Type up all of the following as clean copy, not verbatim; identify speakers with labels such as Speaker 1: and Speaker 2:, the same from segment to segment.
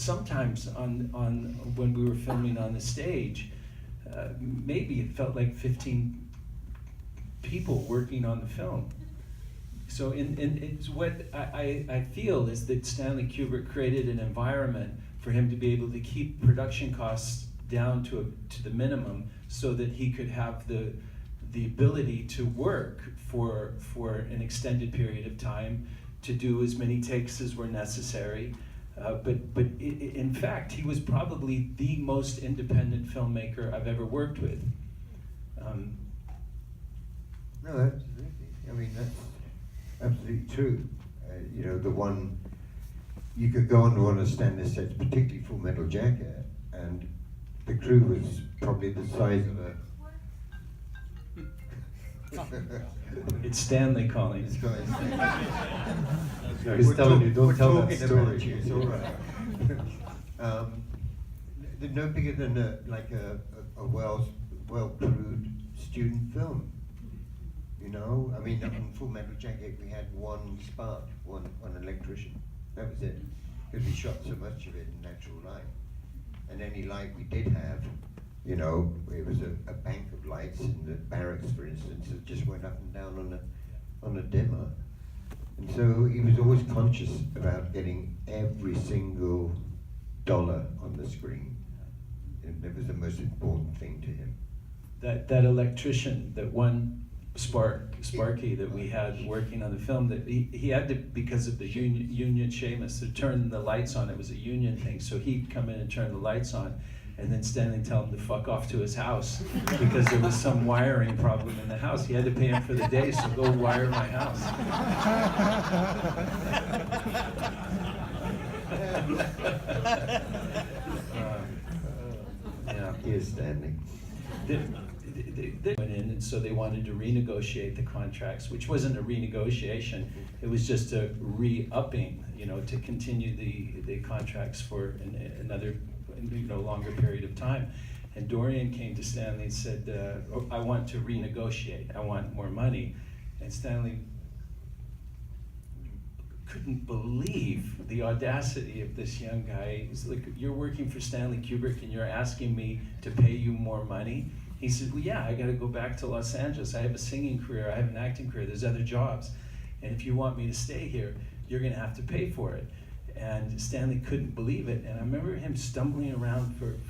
Speaker 1: sometimes on when we were filming on the stage, maybe it felt like 15 people working on the film. So it's what I feel is that Stanley Kubrick created an environment for him to be able to keep production costs down to the minimum, so that he could have the ability to work for an extended period of time, to do as many takes as were necessary. But in fact, he was probably the most independent filmmaker I've ever worked with.
Speaker 2: No, absolutely. I mean, that's absolutely true. You know, the one, you could go on one of Stanley sets, particularly Full Metal Jacket, and the crew was probably the size of a...
Speaker 1: It's Stanley calling.
Speaker 2: It's guys.
Speaker 3: No, he's telling you, don't tell that story.
Speaker 2: It's all right. They're no bigger than a well-crewed student film. You know, I mean, on Full Metal Jacket we had one spark, one electrician. That was it. Because we shot so much of it in natural light. And any light we did have, you know, it was a bank of lights in the barracks, for instance, that just went up and down on a dimmer. And so he was always conscious about getting every single dollar on the screen. And it was the most important thing to him.
Speaker 1: That electrician, that one Sparky that we had working on the film, that he had to, because of the union Seamus, to turn the lights on. It was a union thing, so he'd come in and turn the lights on, and then Stanley tell him to fuck off to his house because there was some wiring problem in the house. He had to pay him for the day, so go wire my house. Yeah.
Speaker 2: Here's Stanley.
Speaker 1: They went in, and so they wanted to renegotiate the contracts, which wasn't a renegotiation. It was just a re-upping, you know, to continue the contracts for another, longer period of time. And Dorian came to Stanley and said, I want to renegotiate. I want more money. And Stanley couldn't believe the audacity of this young guy. He's like, you're working for Stanley Kubrick and you're asking me to pay you more money? He said, well, yeah, I got to go back to Los Angeles. I have a singing career, I have an acting career, there's other jobs. And if you want me to stay here, you're going to have to pay for it. And Stanley couldn't believe it. And I remember him stumbling around for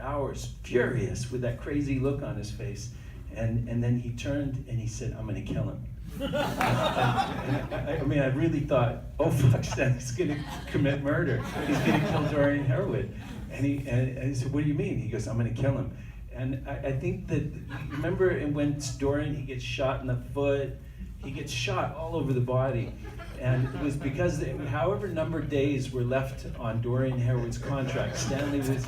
Speaker 1: hours, furious, with that crazy look on his face. And then he turned and he said, I'm going to kill him. I mean, I really thought, oh fuck, Stanley's going to commit murder. He's going to kill Dorian Harewood. And he said, what do you mean? He goes, I'm going to kill him. And I think that, remember when Dorian, he gets shot in the foot, he gets shot all over the body. And it was because however number of days were left on Dorian Harewood's contract, Stanley was,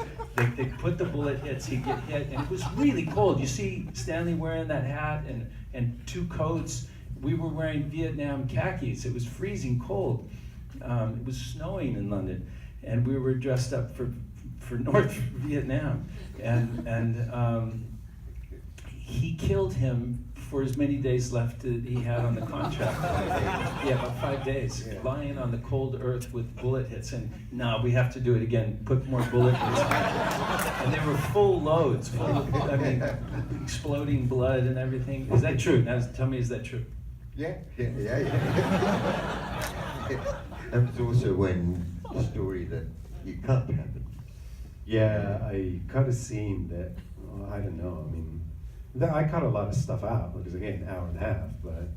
Speaker 1: they put the bullet hits, he'd get hit, and it was really cold. You see Stanley wearing that hat and two coats. We were wearing Vietnam khakis. It was freezing cold. It was snowing in London, and we were dressed up for North Vietnam. And he killed him for as many days left that he had on the contract. Yeah, about 5 days, lying on the cold earth with bullet hits. And no, we have to do it again. Put more bullet hits. And they were full loads, full of, I mean, exploding blood and everything. Is that true? Now, tell me, is that true?
Speaker 2: Yeah. That was also when the story that you cut happened.
Speaker 3: Yeah, I cut a scene that, I don't know, I mean, I cut a lot of stuff out, because again, an hour and a half, but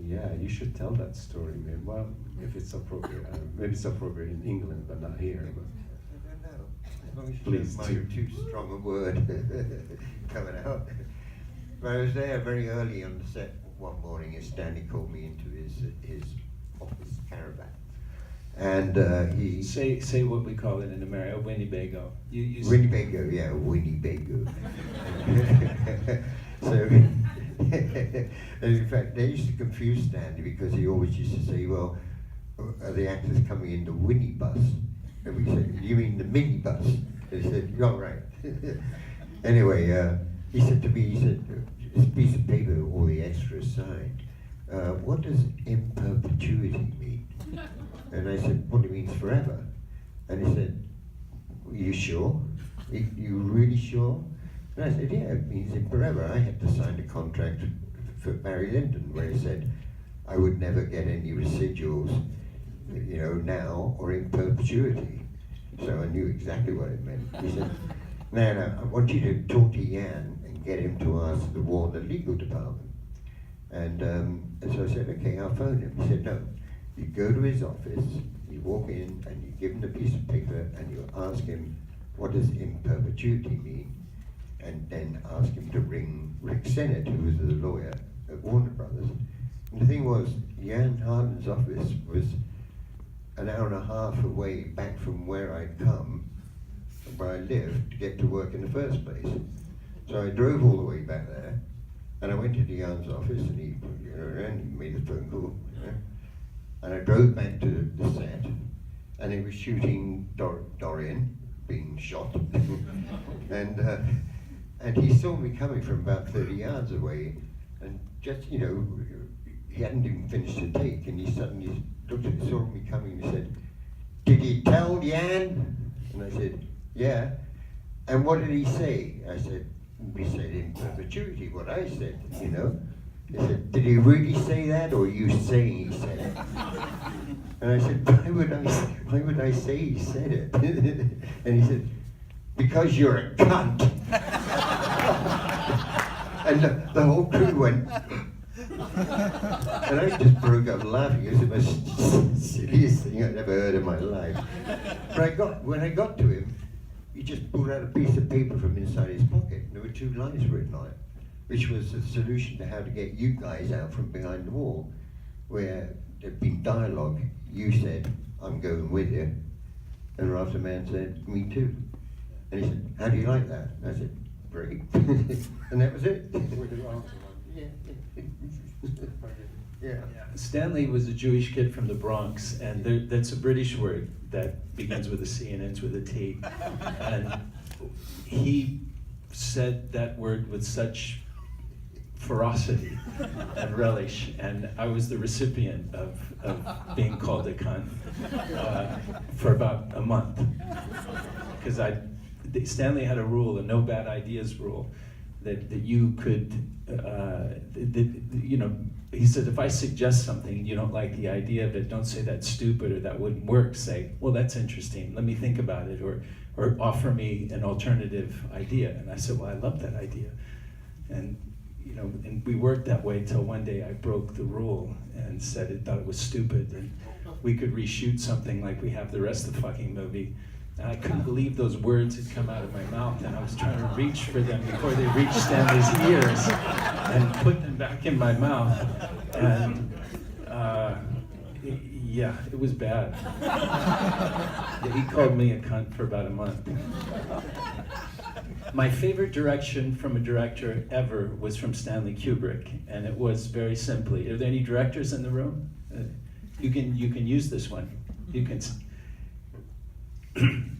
Speaker 3: yeah, you should tell that story, man. Well, if it's appropriate. Maybe it's appropriate in England, but not here. But
Speaker 2: I don't know. As long as you
Speaker 3: please
Speaker 2: don't mind too strong a word coming out. But I was there very early on the set one morning, and Stanley called me into his office caravan. And he...
Speaker 1: Say what we call it in America, Winnebago.
Speaker 2: Winnebago, yeah, Winnebago. So, in fact, they used to confuse Stanley because he always used to say, well, are the actors coming in the Winnie bus? And we said, you mean the mini bus? And he said, you're right. Anyway, he said to me, he said, this piece of paper, all the extras signed, what does in perpetuity mean? And I said, well, it means forever. And he said, "Are you sure? You really sure?" And I said, "Yeah." He said, "Forever. I had to sign a contract for Barry Lyndon where he said I would never get any residuals, you know, now or in perpetuity." So I knew exactly what it meant. He said, "No, I want you to talk to Jan and get him to ask the Warner legal department." And so I said, "Okay, I'll phone him." He said, "No, you go to his office, you walk in and you give him the piece of paper and you ask him, what does in perpetuity mean? And then ask him to ring Rick Sennett, who was the lawyer at Warner Brothers." And the thing was, Jan Harden's office was an hour and a half away back from where I'd come, where I lived, to get to work in the first place. So I drove all the way back there, and I went to Jan's office, and he, you know, and he made a phone call, you know, and I drove back to the set, and he was shooting Dorian being shot, and he saw me coming from about 30 yards away, and just, you know, he hadn't even finished the take, and he suddenly looked at me, saw me coming, and he said, "Did you tell Jan?" And I said, "Yeah." "And what did he say?" I said, "He said in perpetuity what I said, you know." He said, "Did he really say that, or are you saying he said it?" And I said, why would I say he said it?" And he said, "Because you're a cunt." And the whole crew went, and I just broke up laughing. It was the most silliest thing I'd ever heard in my life. But when I got to him, he just pulled out a piece of paper from inside his pocket. There were 2 lines written on it, which was the solution to how to get you guys out from behind the wall, where there'd been dialogue. You said, "I'm going with you," and Rafter Man said, "Me too." And he said, "How do you like that?" And I said, "Great." And that was it. Yeah.
Speaker 1: Stanley was a Jewish kid from the Bronx, and that's a British word that begins with a C and ends with a T. And he said that word with such ferocity and relish, and I was the recipient of being called a cunt for about a month. Because Stanley had a rule, a no bad ideas rule, that you could, you know, he said, if I suggest something and you don't like the idea of it, don't say that's stupid or that wouldn't work. Say, well, that's interesting. Let me think about it, or offer me an alternative idea. And I said, well, I love that idea. And you know, and we worked that way till one day I broke the rule and said it thought it was stupid and we could reshoot something like we have the rest of the fucking movie. And I couldn't believe those words had come out of my mouth, and I was trying to reach for them before they reached Stanley's ears and put them back in my mouth. And yeah, it was bad. He called me a cunt for about a month. My favorite direction from a director ever was from Stanley Kubrick, and it was very simply, are there any directors in the room? You can use this one. You can.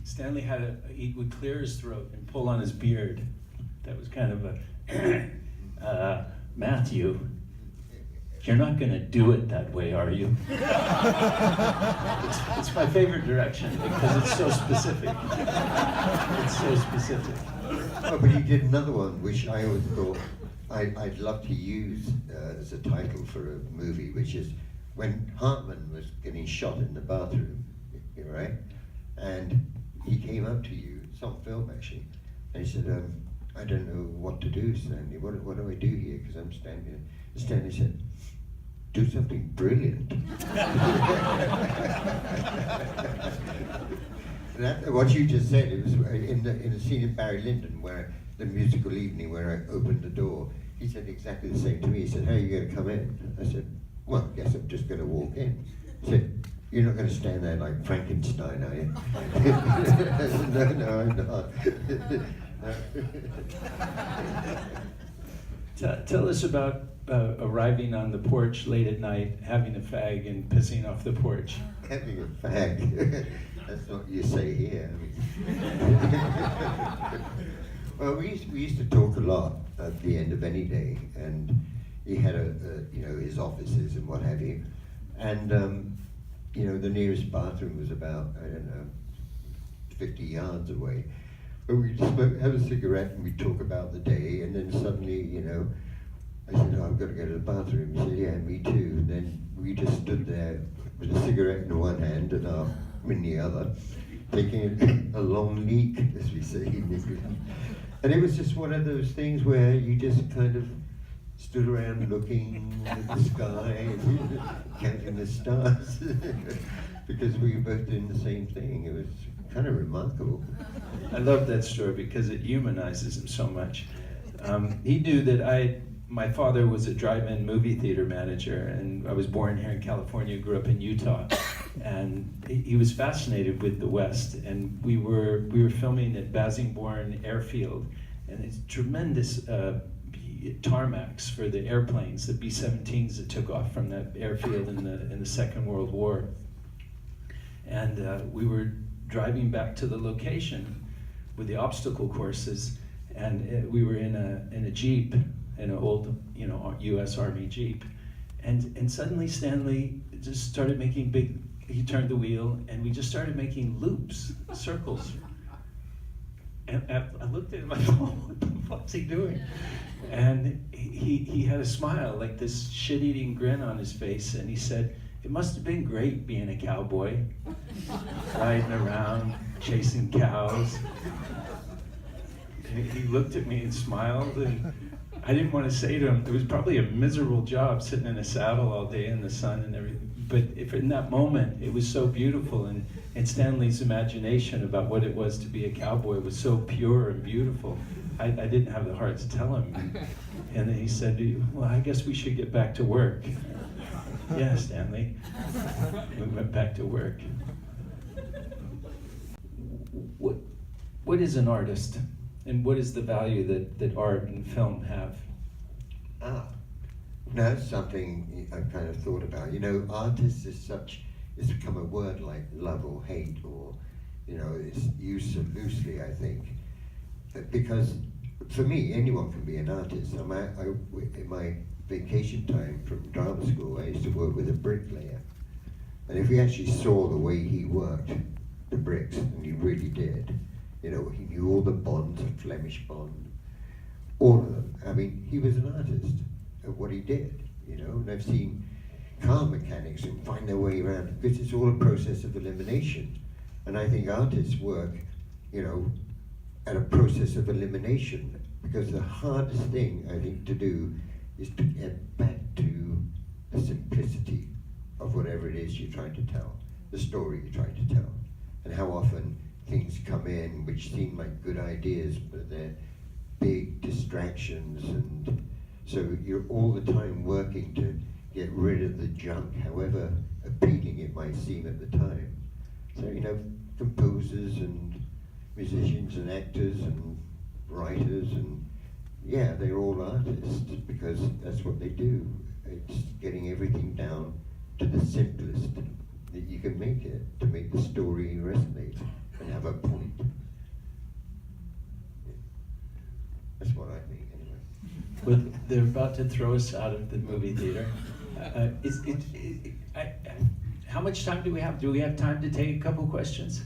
Speaker 1: Stanley he would clear his throat and pull on his beard. That was kind of a, Matthew, you're not gonna do it that way, are you? It's my favorite direction because it's so specific. It's so specific.
Speaker 2: Oh, but he did another one, which I always thought I'd love to use as a title for a movie, which is when Hartman was getting shot in the bathroom, right? And he came up to you, it's on film actually, and he said, I don't know what to do, Stanley. What do I do here? Because I'm standing here. Stanley said, do something brilliant. What you just said, it was in the scene in Barry Lyndon, where the musical evening where I opened the door, he said exactly the same to me. He said, how are you going to come in? I said, well, I guess I'm just going to walk in. He said, you're not going to stand there like Frankenstein, are you? I said, no, I'm not.
Speaker 1: Tell us about arriving on the porch late at night, having a fag and pissing off the porch.
Speaker 2: Having a fag. That's not what you say here. Well, we used to talk a lot at the end of any day, and he had his offices and what have you, and the nearest bathroom was about, I don't know, 50 yards away. But we'd have a cigarette and we'd talk about the day, and then suddenly, you know, I said, oh, I've got to go to the bathroom. He said, yeah, me too. And then we just stood there with a cigarette in one hand and our in the other, taking a long leak, as we say in English. And it was just one of those things where you just kind of stood around looking at the sky and counting the stars because we were both doing the same thing. It was kind of remarkable.
Speaker 1: I love that story because it humanizes him so much. He knew that my father was a drive-in movie theater manager, and I was born here in California, grew up in Utah, and he was fascinated with the West. And we were filming at Basingbourn Airfield, and it's tremendous tarmacs for the airplanes, the B-17s that took off from that airfield in the Second World War. And we were driving back to the location with the obstacle courses, and we were in a Jeep, in an old, you know, U.S. Army Jeep, and suddenly Stanley just started making he turned the wheel, and we just started making loops, circles. And I looked at him, I thought, what the fuck's he doing? And he had a smile, like this shit-eating grin on his face, and he said, it must have been great being a cowboy, riding around, chasing cows. And he looked at me and smiled, and I didn't want to say to him, it was probably a miserable job sitting in a saddle all day in the sun and everything. But if in that moment, it was so beautiful, and Stanley's imagination about what it was to be a cowboy was so pure and beautiful. I didn't have the heart to tell him. And then he said, well, I guess we should get back to work. Yeah, Stanley. We went back to work. What is an artist? And what is the value that art and film have?
Speaker 2: That's something I've kind of thought about. You know, artist it's become a word like love or hate, or, you know, it's used so loosely, I think. Because for me, anyone can be an artist. In my vacation time from drama school, I used to work with a bricklayer. And if we actually saw the way he worked the bricks, and he really did, you know, he knew all the bonds, a Flemish bond, all of them. I mean, he was an artist at what he did, you know. And I've seen car mechanics who find their way around, because it's all a process of elimination. And I think artists work, you know, at a process of elimination, because the hardest thing, I think, to do is to get back to the simplicity of whatever it is you're trying to tell, the story you're trying to tell. And how often things come in which seem like good ideas, but they're big distractions, and so you're all the time working to get rid of the junk, however appealing it might seem at the time. So, you know, composers and musicians and actors and writers, and yeah, they're all artists because that's what they do. It's getting everything down to the simplest that you can make it, to make the story resonate and have a point. Yeah. That's what I think, anyway.
Speaker 1: Well, they're about to throw us out of the movie theater. How much time do we have? Do we have time to take a couple questions?